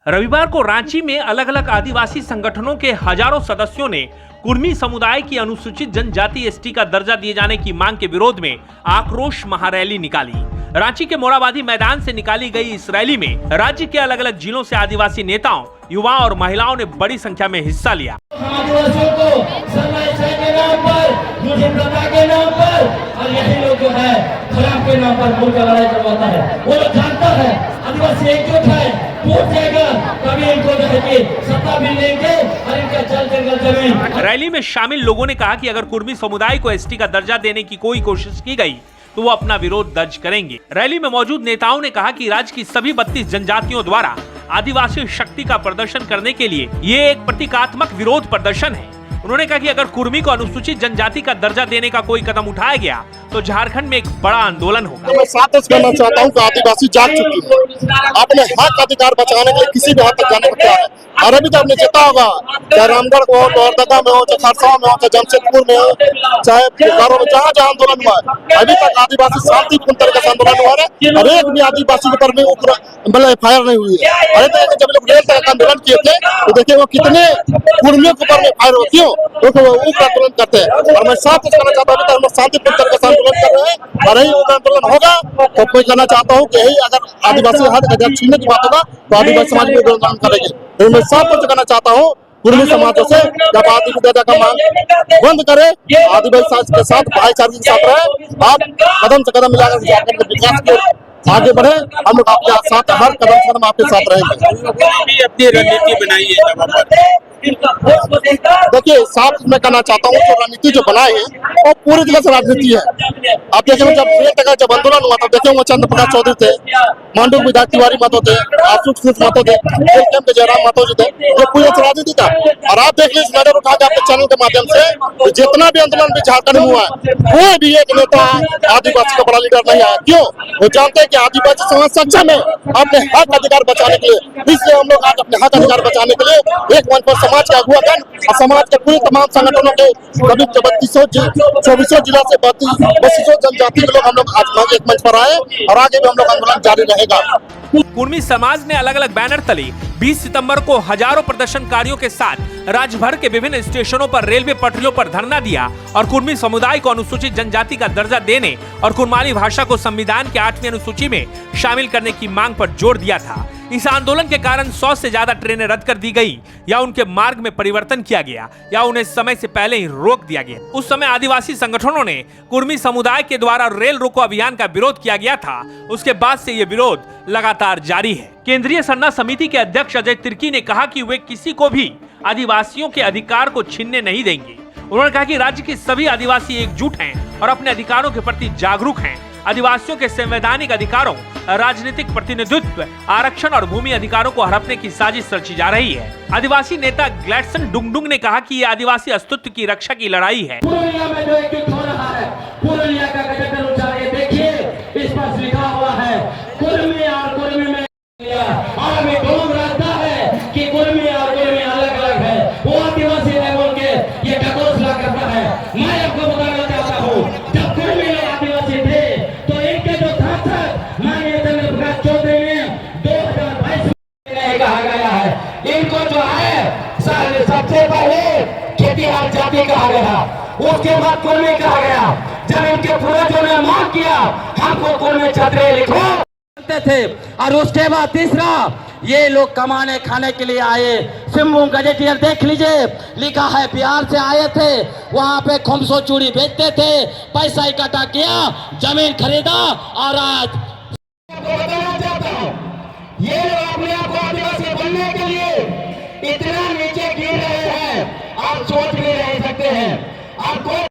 रविवार को रांची में अलग अलग आदिवासी संगठनों के हजारों सदस्यों ने कुर्मी समुदाय की अनुसूचित जनजाति एसटी का दर्जा दिए जाने की मांग के विरोध में आक्रोश महारैली निकाली। रांची के मोराबादी मैदान से निकाली गई इस रैली में राज्य के अलग अलग जिलों से आदिवासी नेताओं, युवाओं और महिलाओं ने बड़ी संख्या में हिस्सा लिया। आदिवासियों को के नाम पर, के नाम पर और यही लोग जो है खराब के नाम पर मुल्क का लड़ाई करवाता है। वो लोग जानता है आदिवासी एकजुट है, टूट जाएगा कभी इनको जो है कि सत्ता भी लेंगे और इनका जल जंगल जमीन। रैली में शामिल लोगों ने कहा कि अगर कुर्मी समुदाय को एसटी का दर्जा देने की कोई कोशिश की गई तो वो अपना विरोध दर्ज करेंगे। रैली में मौजूद नेताओं ने कहा कि राज्य की सभी 32 जनजातियों द्वारा आदिवासी शक्ति का प्रदर्शन करने के लिए ये एक प्रतीकात्मक विरोध प्रदर्शन है। उन्होंने कहा कि अगर कुर्मी को अनुसूचित जनजाति का दर्जा देने का कोई कदम उठाया गया तो झारखंड में एक बड़ा आंदोलन होगा। मैं साथ कहना चाहता हूँ कि आदिवासी जाग चुकी है, अपने हक अधिकार बचाने के लिए किसी भी हद तक जाने को तैयार है। और अभी तक आपने चेता होगा, चाहे रामगढ़ में हो, लोहरदगा में हो, चाहे खरसावा में हो, चाहे जमशेदपुर में हो, चाहे बोकारो में, जहाँ जहाँ आंदोलन हुआ है अभी तक आदिवासी शांतिपूर्ण तरीके से आंदोलन हुआ है और एक भी आदिवासी के ऊपर में मतलब FIR नहीं हुई है। अरे तो जब लोग रेल तक आंदोलन किए थे तो देखिए वो कितने कुर्मियों के ऊपर में FIR होती हो तो वो उग्र आंदोलन करते हैं। और मैं साफ कहना चाहता हूँ हम शांतिपूर्ण तरीके से आंदोलन कर रहे हैं और यही उग्र आंदोलन होगा। तो कोई कहना चाहता हूँ कि यही अगर आदिवासी हक अधिकार छीनने की बात होगा तो आदिवासी समाज में आंदोलन करेंगे। तो मैं साफ कहना चाहता हूँ कुर्मी समाजों से जब आदिवासी दादा का मांग बंद करे, आदिवासी समाज के साथ भाईचारे के साथ रहे, आप कदम से कदम मिलाकर झारखंड के विकास के आगे बढ़े, हम लोग आपके साथ हर कदम आपके साथ रहेंगे। अपनी रणनीति बनाई है। देखिए साफ मैं कहना चाहता हूँ जो रणनीति जो बनाए है वो पूरी तरह से राजनीति है। आप देखें जब आंदोलन हुआ तब देखे चंद्र प्रकाश चौधरी थे, मांडू विधायक तिवारी महतो थे, आशुष महतो थे, के जयराम महतो जी थे, ये पूरी राजनीति था। और आप देख लीजिए नजर उठा के आपके चैनल के माध्यम से जितना भी आंदोलन भी झारखंड में हुआ है कोई भी एक नेता आदिवासी का बड़ा लीडर नहीं आया। क्यों? वो जानते हैं कि आदिवासी समाज सक्षम है अपने हक अधिकार बचाने के लिए। इसलिए हम लोग आज अपने हक अधिकार बचाने के लिए एक मंच पर समाज का अगुवागण और समाज के पूरे तमाम संगठनों के करीब 24 जिला से 32 जनजाति के लोग हम लोग आज एक मंच पर आए और आगे भी हम लोग आंदोलन जारी रहेगा। कुर्मी समाज ने अलग अलग बैनर तले 20 सितंबर को हजारों प्रदर्शनकारियों के साथ राज्य भर के विभिन्न स्टेशनों पर रेलवे पटरियों पर धरना दिया और कुर्मी समुदाय को अनुसूचित जनजाति का दर्जा देने और कुर्माली भाषा को संविधान के 8वीं अनुसूची में शामिल करने की मांग पर जोर दिया था। इस आंदोलन के कारण 100 से ज्यादा ट्रेनें रद्द कर दी गई या उनके मार्ग में परिवर्तन किया गया या उन्हें समय से पहले ही रोक दिया गया। उस समय आदिवासी संगठनों ने कुर्मी समुदाय के द्वारा रेल रोको अभियान का विरोध किया गया था। उसके बाद से ये विरोध लगातार जारी है। केंद्रीय सरना समिति के अध्यक्ष अजय तिर्की ने कहा कि वे किसी को भी आदिवासियों के अधिकार को छीनने नहीं देंगे। उन्होंने कहा कि राज्य के सभी आदिवासी एकजुट हैं और अपने अधिकारों के प्रति जागरूक हैं। आदिवासियों के संवैधानिक अधिकारों, राजनीतिक प्रतिनिधित्व, आरक्षण और भूमि अधिकारों को हड़पने की साजिश रची जा रही है। आदिवासी नेता ग्लैडसन डुंगडुंग ने कहा कि ये आदिवासी अस्तित्व की रक्षा की लड़ाई है। पुरुलिया में जो एकजुट हो रहा है, पुरुलिया का गजट उठाइए, देखिए इस पर लिखा हुआ है कुर्मी और कुर्मी में और हमें ढोंग रहता है कि कुर्मी और कुर्मी अलग अलग है। वो आदिवासी है बोल के ये ढकोसला करता है। मैं आपको बताना चाहता हूँ जब कुर्मी लोग आदिवासी थे तो इनके जो सांसद माननीय चंद्र प्रकाश चौधरी ने 2022 में कहा गया है इनको जो है सबसे पहले खेतीहर जाति कहा गया, उसके बाद कुर्मी कहा गया। जब इनके पूर्वजों ने मांग किया हमको कुर्मी छात्र लिखो थे और उसके बाद तीसरा ये लोग कमाने खाने के लिए आए। सिम्बू गजेटियर देख लीजिए, लिखा है बिहार से आए थे, वहां पे 500 चूड़ी बेचते थे, पैसा इकट्ठा किया, जमीन खरीदा और आज बताना चाहता हूं ये लोग अपने आप को आदिवासी बनने के लिए इतना नीचे गिर रहे हैं आप सोच भी नहीं सकते हैं। आपको